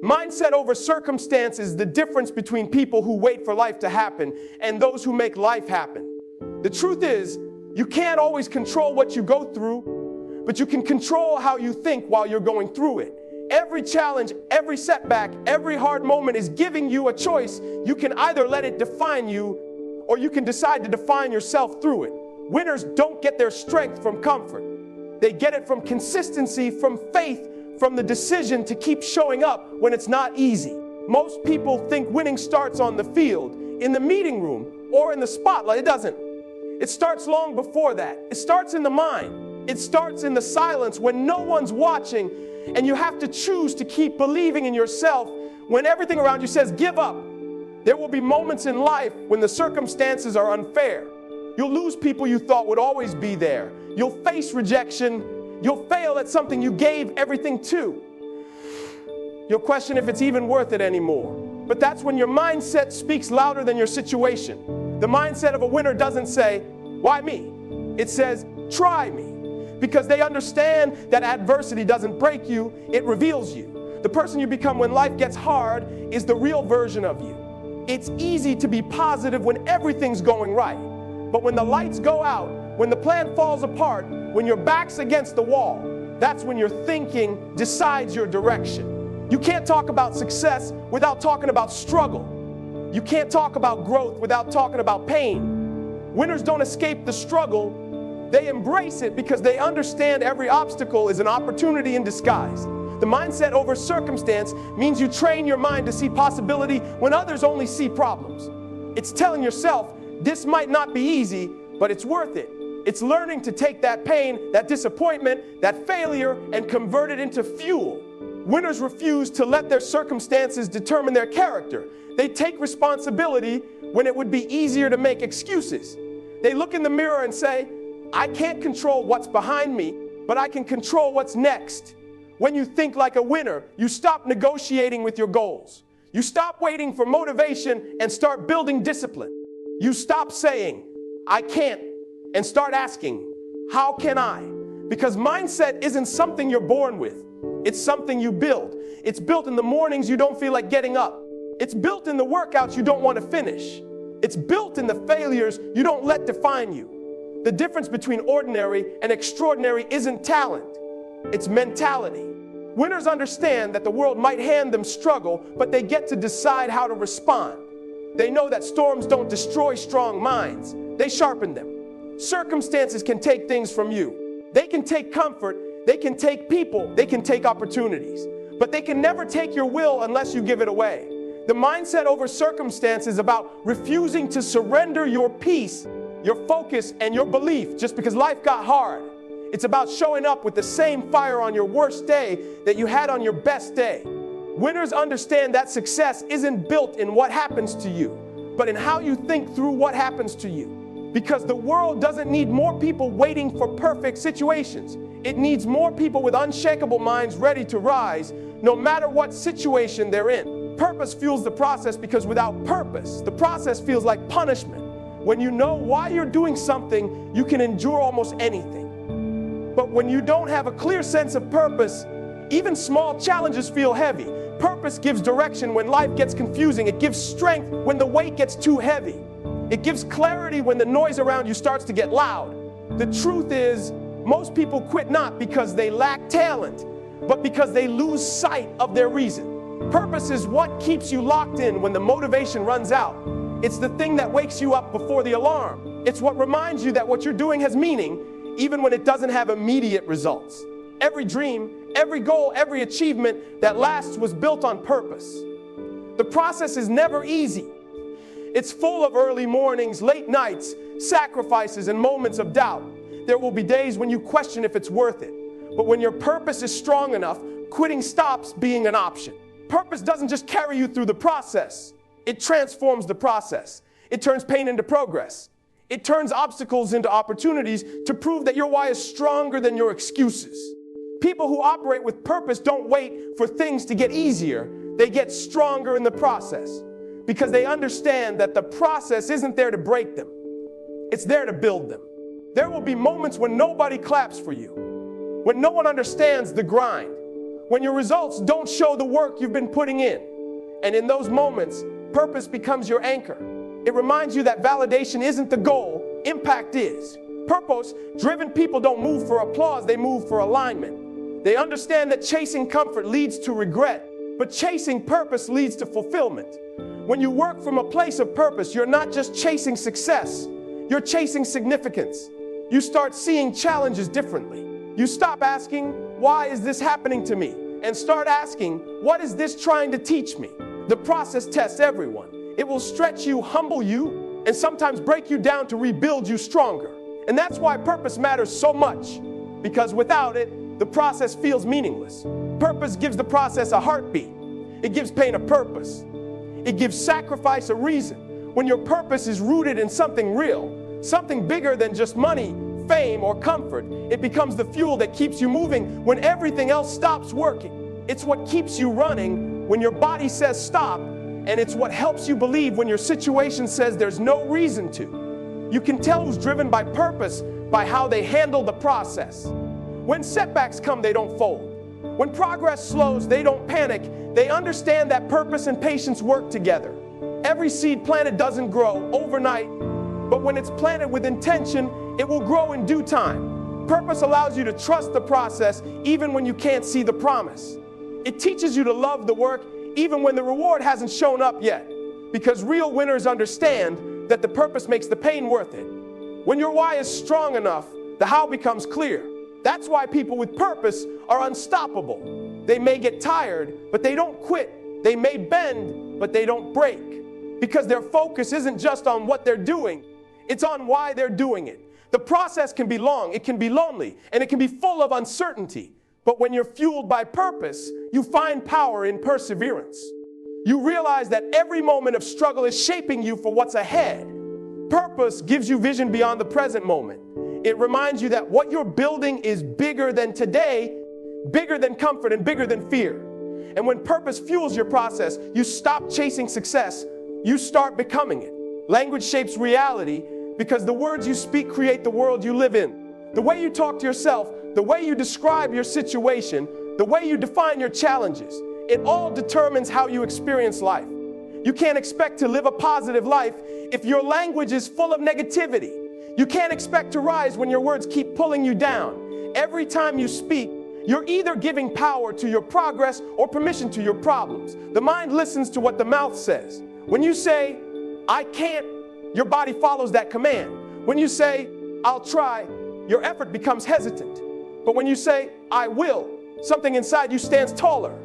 Mindset over circumstance is the difference between people who wait for life to happen and those who make life happen. The truth is, you can't always control what you go through, but you can control how you think while you're going through it. Every challenge, every setback, every hard moment is giving you a choice. You can either let it define you, or you can decide to define yourself through it. Winners don't get their strength from comfort. They get it from consistency, from faith, from the decision to keep showing up when it's not easy. Most people think winning starts on the field, in the meeting room, or in the spotlight. It doesn't. It starts long before that. It starts in the mind. It starts in the silence when no one's watching, and you have to choose to keep believing in yourself when everything around you says give up. There will be moments in life when the circumstances are unfair. You'll lose people you thought would always be there. You'll face rejection. You'll fail at something you gave everything to. You'll question if it's even worth it anymore. But that's when your mindset speaks louder than your situation. The mindset of a winner doesn't say, why me? It says, try me. Because they understand that adversity doesn't break you, it reveals you. The person you become when life gets hard is the real version of you. It's easy to be positive when everything's going right. But when the lights go out, when the plan falls apart, when your back's against the wall, that's when your thinking decides your direction. You can't talk about success without talking about struggle. You can't talk about growth without talking about pain. Winners don't escape the struggle. They embrace it because they understand every obstacle is an opportunity in disguise. The mindset over circumstance means you train your mind to see possibility when others only see problems. It's telling yourself, this might not be easy, but it's worth it. It's learning to take that pain, that disappointment, that failure, and convert it into fuel. Winners refuse to let their circumstances determine their character. They take responsibility when it would be easier to make excuses. They look in the mirror and say, I can't control what's behind me, but I can control what's next. When you think like a winner, you stop negotiating with your goals. You stop waiting for motivation and start building discipline. You stop saying, I can't, and start asking, how can I? Because mindset isn't something you're born with. It's something you build. It's built in the mornings you don't feel like getting up. It's built in the workouts you don't want to finish. It's built in the failures you don't let define you. The difference between ordinary and extraordinary isn't talent, it's mentality. Winners understand that the world might hand them struggle, but they get to decide how to respond. They know that storms don't destroy strong minds, they sharpen them. Circumstances can take things from you. They can take comfort, they can take people, they can take opportunities. But they can never take your will unless you give it away. The mindset over circumstance is about refusing to surrender your peace, your focus, and your belief just because life got hard. It's about showing up with the same fire on your worst day that you had on your best day. Winners understand that success isn't built in what happens to you, but in how you think through what happens to you. Because the world doesn't need more people waiting for perfect situations. It needs more people with unshakable minds ready to rise, no matter what situation they're in. Purpose fuels the process because without purpose, the process feels like punishment. When you know why you're doing something, you can endure almost anything. But when you don't have a clear sense of purpose, even small challenges feel heavy. Purpose gives direction when life gets confusing. It gives strength when the weight gets too heavy. It gives clarity when the noise around you starts to get loud. The truth is, most people quit not because they lack talent, but because they lose sight of their reason. Purpose is what keeps you locked in when the motivation runs out. It's the thing that wakes you up before the alarm. It's what reminds you that what you're doing has meaning, even when it doesn't have immediate results. Every dream, every goal, every achievement that lasts was built on purpose. The process is never easy. It's full of early mornings, late nights, sacrifices, and moments of doubt. There will be days when you question if it's worth it. But when your purpose is strong enough, quitting stops being an option. Purpose doesn't just carry you through the process. It transforms the process. It turns pain into progress. It turns obstacles into opportunities to prove that your why is stronger than your excuses. People who operate with purpose don't wait for things to get easier. They get stronger in the process because they understand that the process isn't there to break them. It's there to build them. There will be moments when nobody claps for you, when no one understands the grind, when your results don't show the work you've been putting in. And in those moments, purpose becomes your anchor. It reminds you that validation isn't the goal, impact is. Purpose-driven people don't move for applause, they move for alignment. They understand that chasing comfort leads to regret, but chasing purpose leads to fulfillment. When you work from a place of purpose, you're not just chasing success, you're chasing significance. You start seeing challenges differently. You stop asking, why is this happening to me? And start asking, what is this trying to teach me? The process tests everyone. It will stretch you, humble you, and sometimes break you down to rebuild you stronger. And that's why purpose matters so much, because without it, the process feels meaningless. Purpose gives the process a heartbeat. It gives pain a purpose. It gives sacrifice a reason. When your purpose is rooted in something real, something bigger than just money, fame, or comfort, it becomes the fuel that keeps you moving when everything else stops working. It's what keeps you running when your body says stop, and it's what helps you believe when your situation says there's no reason to. You can tell who's driven by purpose by how they handle the process. When setbacks come, they don't fold. When progress slows, they don't panic. They understand that purpose and patience work together. Every seed planted doesn't grow overnight, but when it's planted with intention, it will grow in due time. Purpose allows you to trust the process even when you can't see the promise. It teaches you to love the work even when the reward hasn't shown up yet, because real winners understand that the purpose makes the pain worth it. When your why is strong enough, the how becomes clear. That's why people with purpose are unstoppable. They may get tired, but they don't quit. They may bend, but they don't break, because their focus isn't just on what they're doing, it's on why they're doing it. The process can be long, it can be lonely, and it can be full of uncertainty. But when you're fueled by purpose, you find power in perseverance. You realize that every moment of struggle is shaping you for what's ahead. Purpose gives you vision beyond the present moment. It reminds you that what you're building is bigger than today, bigger than comfort, and bigger than fear. And when purpose fuels your process, you stop chasing success, you start becoming it. Language shapes reality because the words you speak create the world you live in. The way you talk to yourself, the way you describe your situation, the way you define your challenges, it all determines how you experience life. You can't expect to live a positive life if your language is full of negativity. You can't expect to rise when your words keep pulling you down. Every time you speak, you're either giving power to your progress or permission to your problems. The mind listens to what the mouth says. When you say, I can't, your body follows that command. When you say, I'll try, your effort becomes hesitant. But when you say, I will, something inside you stands taller.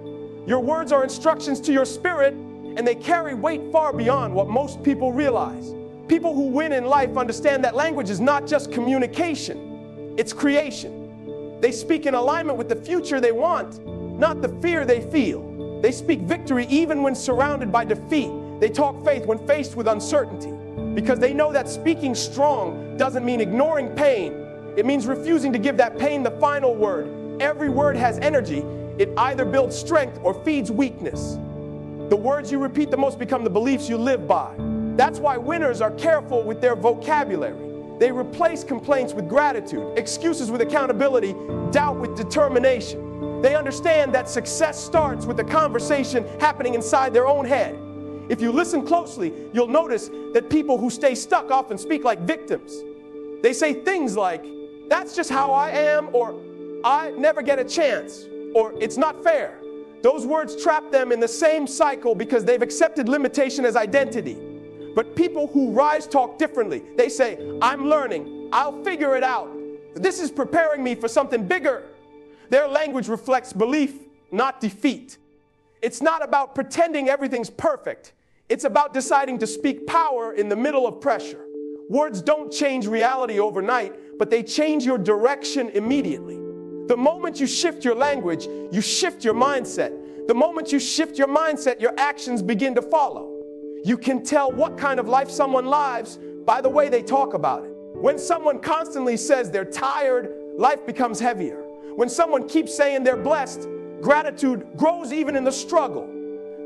Your words are instructions to your spirit, and they carry weight far beyond what most people realize. People who win in life understand that language is not just communication, it's creation. They speak in alignment with the future they want, not the fear they feel. They speak victory even when surrounded by defeat. They talk faith when faced with uncertainty, because they know that speaking strong doesn't mean ignoring pain. It means refusing to give that pain the final word. Every word has energy. It either builds strength or feeds weakness. The words you repeat the most become the beliefs you live by. That's why winners are careful with their vocabulary. They replace complaints with gratitude, excuses with accountability, doubt with determination. They understand that success starts with a conversation happening inside their own head. If you listen closely, you'll notice that people who stay stuck often speak like victims. They say things like, that's just how I am, or I never get a chance, or it's not fair. Those words trap them in the same cycle because they've accepted limitation as identity. But people who rise talk differently. They say, I'm learning, I'll figure it out. This is preparing me for something bigger. Their language reflects belief, not defeat. It's not about pretending everything's perfect. It's about deciding to speak power in the middle of pressure. Words don't change reality overnight, but they change your direction immediately. The moment you shift your language, you shift your mindset. The moment you shift your mindset, your actions begin to follow. You can tell what kind of life someone lives by the way they talk about it. When someone constantly says they're tired, life becomes heavier. When someone keeps saying they're blessed, gratitude grows even in the struggle.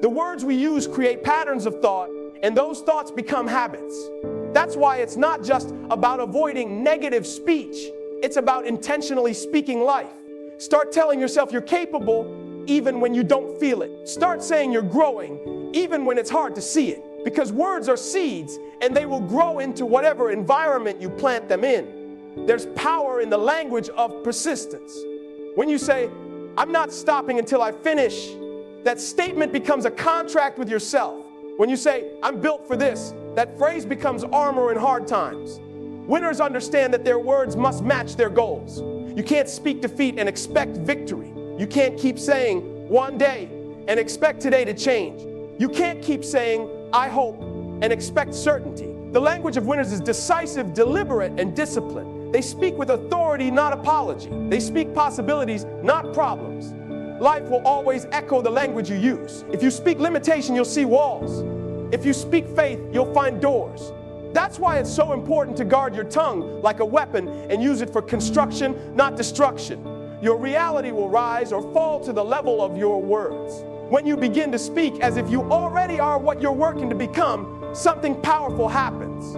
The words we use create patterns of thought, and those thoughts become habits. That's why it's not just about avoiding negative speech. It's about intentionally speaking life. Start telling yourself you're capable, even when you don't feel it. Start saying you're growing, even when it's hard to see it. Because words are seeds, and they will grow into whatever environment you plant them in. There's power in the language of persistence. When you say, I'm not stopping until I finish, that statement becomes a contract with yourself. When you say, I'm built for this, that phrase becomes armor in hard times. Winners understand that their words must match their goals. You can't speak defeat and expect victory. You can't keep saying, one day, and expect today to change. You can't keep saying, I hope, and expect certainty. The language of winners is decisive, deliberate, and disciplined. They speak with authority, not apology. They speak possibilities, not problems. Life will always echo the language you use. If you speak limitation, you'll see walls. If you speak faith, you'll find doors. That's why it's so important to guard your tongue like a weapon and use it for construction, not destruction. Your reality will rise or fall to the level of your words. When you begin to speak as if you already are what you're working to become, something powerful happens.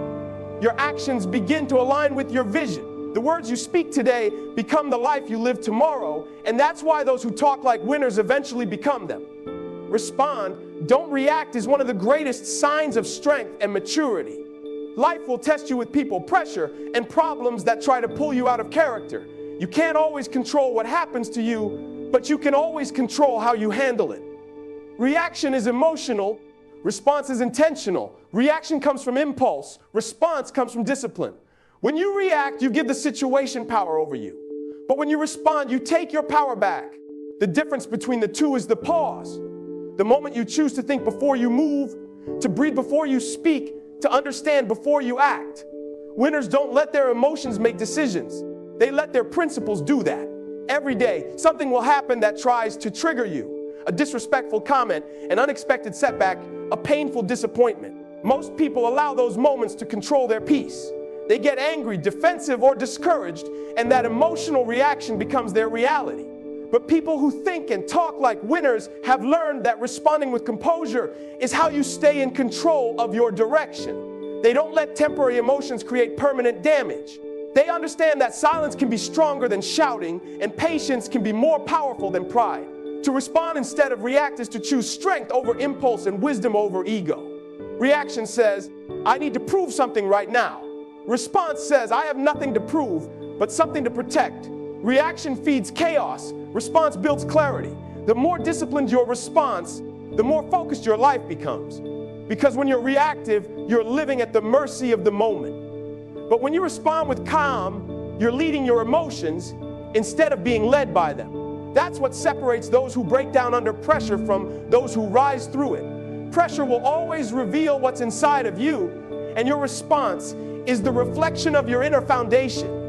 Your actions begin to align with your vision. The words you speak today become the life you live tomorrow, and that's why those who talk like winners eventually become them. Respond, don't react is one of the greatest signs of strength and maturity. Life will test you with people, pressure, and problems that try to pull you out of character. You can't always control what happens to you, but you can always control how you handle it. Reaction is emotional, response is intentional. Reaction comes from impulse, response comes from discipline. When you react, you give the situation power over you. But when you respond, you take your power back. The difference between the two is the pause. The moment you choose to think before you move, to breathe before you speak, to understand before you act. Winners don't let their emotions make decisions. They let their principles do that. Every day, something will happen that tries to trigger you. A disrespectful comment, an unexpected setback, a painful disappointment. Most people allow those moments to control their peace. They get angry, defensive, or discouraged, and that emotional reaction becomes their reality. But people who think and talk like winners have learned that responding with composure is how you stay in control of your direction. They don't let temporary emotions create permanent damage. They understand that silence can be stronger than shouting, and patience can be more powerful than pride. To respond instead of react is to choose strength over impulse and wisdom over ego. Reaction says, I need to prove something right now. Response says, I have nothing to prove, but something to protect. Reaction feeds chaos. Response builds clarity. The more disciplined your response, the more focused your life becomes. Because when you're reactive, you're living at the mercy of the moment. But when you respond with calm, you're leading your emotions instead of being led by them. That's what separates those who break down under pressure from those who rise through it. Pressure will always reveal what's inside of you, and your response is the reflection of your inner foundation.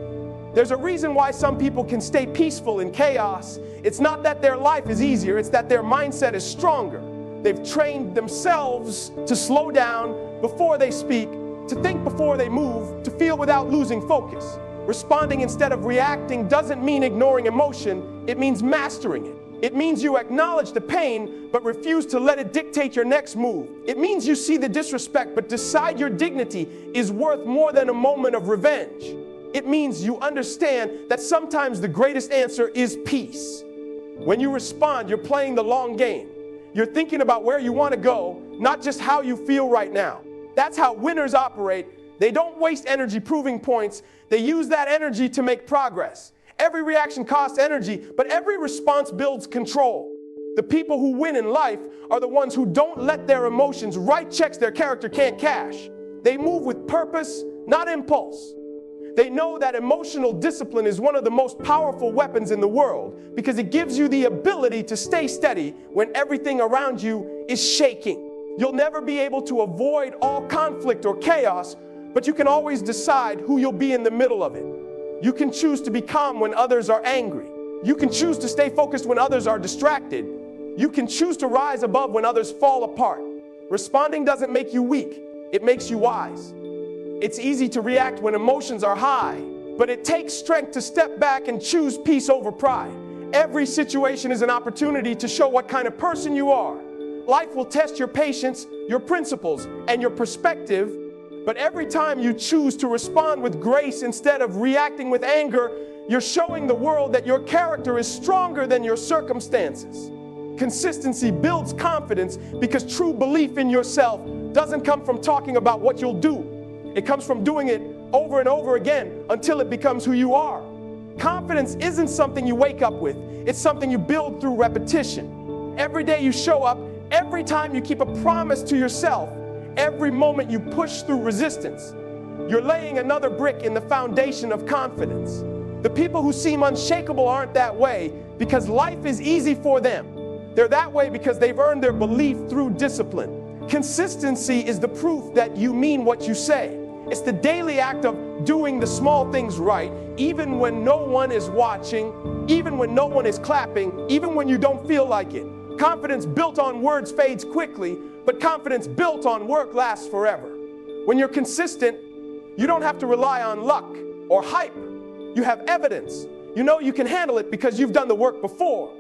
There's a reason why some people can stay peaceful in chaos. It's not that their life is easier, it's that their mindset is stronger. They've trained themselves to slow down before they speak, to think before they move, to feel without losing focus. Responding instead of reacting doesn't mean ignoring emotion, it means mastering it. It means you acknowledge the pain, but refuse to let it dictate your next move. It means you see the disrespect, but decide your dignity is worth more than a moment of revenge. It means you understand that sometimes the greatest answer is peace. When you respond, you're playing the long game. You're thinking about where you want to go, not just how you feel right now. That's how winners operate. They don't waste energy proving points. They use that energy to make progress. Every reaction costs energy, but every response builds control. The people who win in life are the ones who don't let their emotions write checks their character can't cash. They move with purpose, not impulse. They know that emotional discipline is one of the most powerful weapons in the world because it gives you the ability to stay steady when everything around you is shaking. You'll never be able to avoid all conflict or chaos, but you can always decide who you'll be in the middle of it. You can choose to be calm when others are angry. You can choose to stay focused when others are distracted. You can choose to rise above when others fall apart. Responding doesn't make you weak, it makes you wise. It's easy to react when emotions are high, but it takes strength to step back and choose peace over pride. Every situation is an opportunity to show what kind of person you are. Life will test your patience, your principles, and your perspective, but every time you choose to respond with grace instead of reacting with anger, you're showing the world that your character is stronger than your circumstances. Consistency builds confidence because true belief in yourself doesn't come from talking about what you'll do. It comes from doing it over and over again until it becomes who you are. Confidence isn't something you wake up with. It's something you build through repetition. Every day you show up, every time you keep a promise to yourself, every moment you push through resistance, you're laying another brick in the foundation of confidence. The people who seem unshakable aren't that way because life is easy for them. They're that way because they've earned their belief through discipline. Consistency is the proof that you mean what you say. It's the daily act of doing the small things right, even when no one is watching, even when no one is clapping, even when you don't feel like it. Confidence built on words fades quickly, but confidence built on work lasts forever. When you're consistent, you don't have to rely on luck or hype. You have evidence. You know you can handle it because you've done the work before.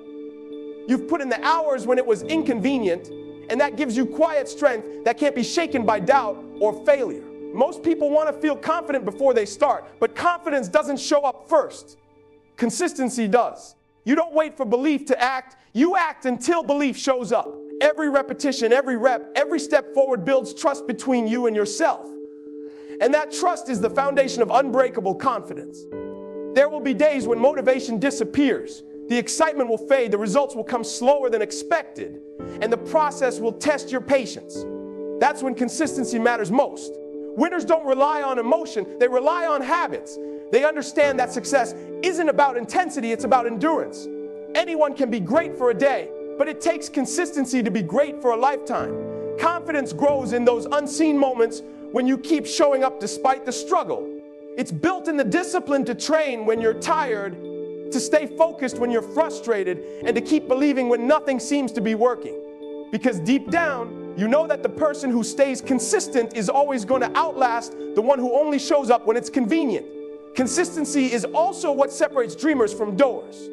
You've put in the hours when it was inconvenient, and that gives you quiet strength that can't be shaken by doubt or failure. Most people want to feel confident before they start, but confidence doesn't show up first. Consistency does. You don't wait for belief to act. You act until belief shows up. Every repetition, every rep, every step forward builds trust between you and yourself. And that trust is the foundation of unbreakable confidence. There will be days when motivation disappears. The excitement will fade, the results will come slower than expected, and the process will test your patience. That's when consistency matters most. Winners don't rely on emotion, they rely on habits. They understand that success isn't about intensity, it's about endurance. Anyone can be great for a day, but it takes consistency to be great for a lifetime. Confidence grows in those unseen moments when you keep showing up despite the struggle. It's built in the discipline to train when you're tired, to stay focused when you're frustrated, and to keep believing when nothing seems to be working. Because deep down, you know that the person who stays consistent is always going to outlast the one who only shows up when it's convenient. Consistency is also what separates dreamers from doers.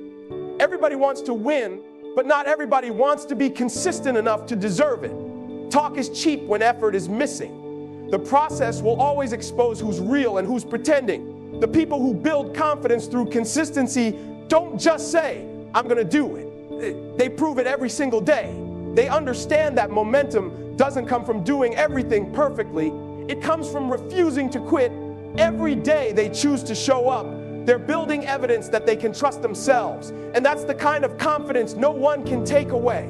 Everybody wants to win, but not everybody wants to be consistent enough to deserve it. Talk is cheap when effort is missing. The process will always expose who's real and who's pretending. The people who build confidence through consistency don't just say, I'm going to do it. They prove it every single day. They understand that momentum doesn't come from doing everything perfectly. It comes from refusing to quit. Every day they choose to show up. They're building evidence that they can trust themselves. And that's the kind of confidence no one can take away.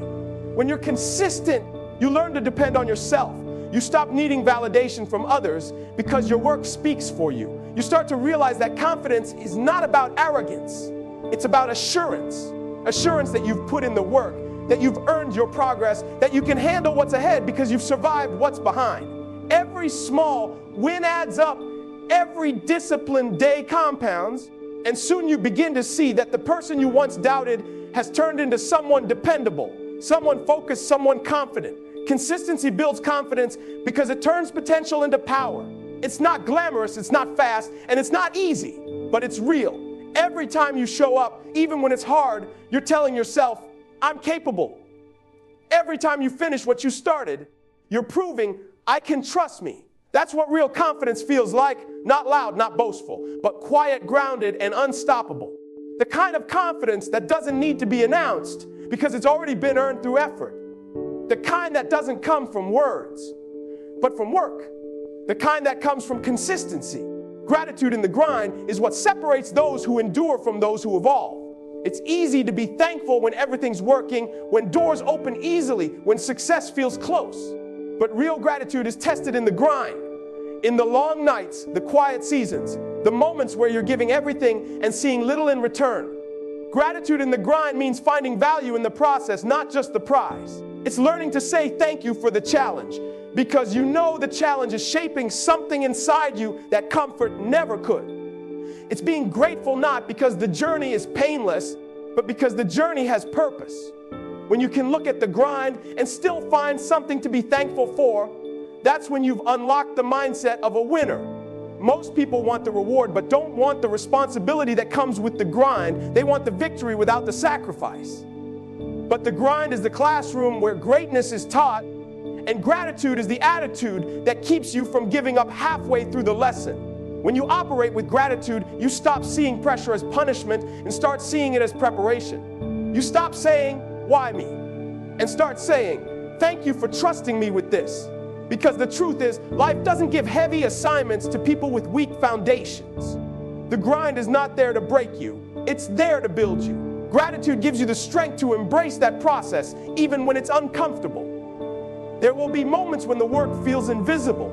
When you're consistent, you learn to depend on yourself. You stop needing validation from others because your work speaks for you. You start to realize that confidence is not about arrogance. It's about assurance. Assurance that you've put in the work, that you've earned your progress, that you can handle what's ahead because you've survived what's behind. Every small win adds up. Every disciplined day compounds. And soon you begin to see that the person you once doubted has turned into someone dependable, someone focused, someone confident. Consistency builds confidence because it turns potential into power. It's not glamorous, it's not fast, and it's not easy, but it's real. Every time you show up, even when it's hard, you're telling yourself, I'm capable. Every time you finish what you started, you're proving, I can trust me. That's what real confidence feels like, not loud, not boastful, but quiet, grounded, and unstoppable. The kind of confidence that doesn't need to be announced because it's already been earned through effort. The kind that doesn't come from words, but from work. The kind that comes from consistency. Gratitude in the grind is what separates those who endure from those who evolve. It's easy to be thankful when everything's working, when doors open easily, when success feels close. But real gratitude is tested in the grind, in the long nights, the quiet seasons, the moments where you're giving everything and seeing little in return. Gratitude in the grind means finding value in the process, not just the prize. It's learning to say thank you for the challenge, because you know the challenge is shaping something inside you that comfort never could. It's being grateful not because the journey is painless, but because the journey has purpose. When you can look at the grind and still find something to be thankful for, that's when you've unlocked the mindset of a winner. Most people want the reward, but don't want the responsibility that comes with the grind. They want the victory without the sacrifice. But the grind is the classroom where greatness is taught, and gratitude is the attitude that keeps you from giving up halfway through the lesson. When you operate with gratitude, you stop seeing pressure as punishment and start seeing it as preparation. You stop saying, why me? and start saying, thank you for trusting me with this. Because the truth is, life doesn't give heavy assignments to people with weak foundations. The grind is not there to break you, it's there to build you. Gratitude gives you the strength to embrace that process, even when it's uncomfortable. There will be moments when the work feels invisible,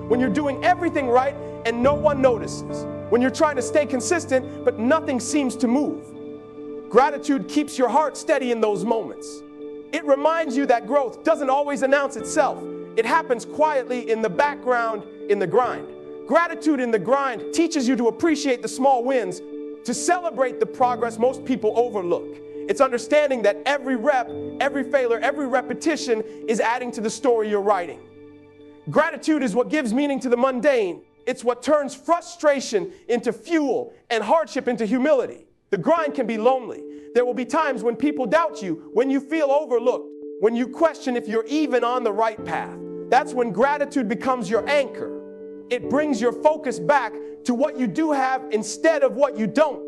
when you're doing everything right and no one notices, when you're trying to stay consistent but nothing seems to move. Gratitude keeps your heart steady in those moments. It reminds you that growth doesn't always announce itself. It happens quietly in the background, in the grind. Gratitude in the grind teaches you to appreciate the small wins, to celebrate the progress most people overlook. It's understanding that every rep, every failure, every repetition is adding to the story you're writing. Gratitude is what gives meaning to the mundane. It's what turns frustration into fuel and hardship into humility. The grind can be lonely. There will be times when people doubt you, when you feel overlooked, when you question if you're even on the right path. That's when gratitude becomes your anchor. It brings your focus back to what you do have instead of what you don't.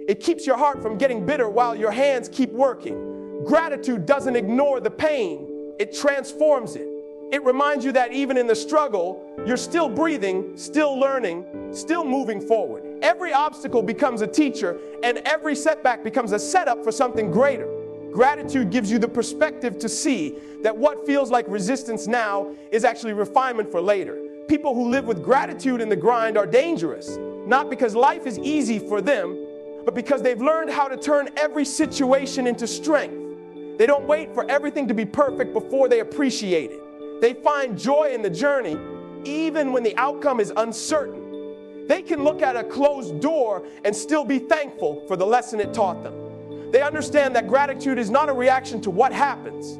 It keeps your heart from getting bitter while your hands keep working. Gratitude doesn't ignore the pain, it transforms it. It reminds you that even in the struggle, you're still breathing, still learning, still moving forward. Every obstacle becomes a teacher, and every setback becomes a setup for something greater. Gratitude gives you the perspective to see that what feels like resistance now is actually refinement for later. People who live with gratitude in the grind are dangerous, not because life is easy for them, but because they've learned how to turn every situation into strength. They don't wait for everything to be perfect before they appreciate it. They find joy in the journey, even when the outcome is uncertain. They can look at a closed door and still be thankful for the lesson it taught them. They understand that gratitude is not a reaction to what happens.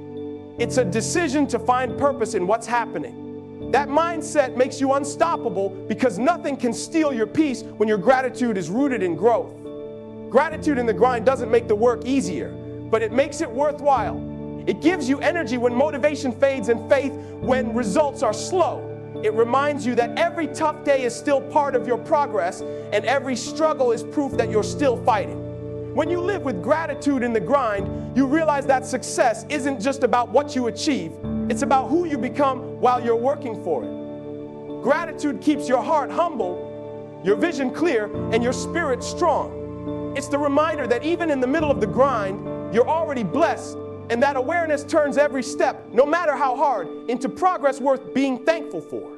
It's a decision to find purpose in what's happening. That mindset makes you unstoppable because nothing can steal your peace when your gratitude is rooted in growth. Gratitude in the grind doesn't make the work easier, but it makes it worthwhile. It gives you energy when motivation fades and faith when results are slow. It reminds you that every tough day is still part of your progress and every struggle is proof that you're still fighting. When you live with gratitude in the grind, you realize that success isn't just about what you achieve, it's about who you become while you're working for it. Gratitude keeps your heart humble, your vision clear, and your spirit strong. It's the reminder that even in the middle of the grind, you're already blessed, and that awareness turns every step, no matter how hard, into progress worth being thankful for.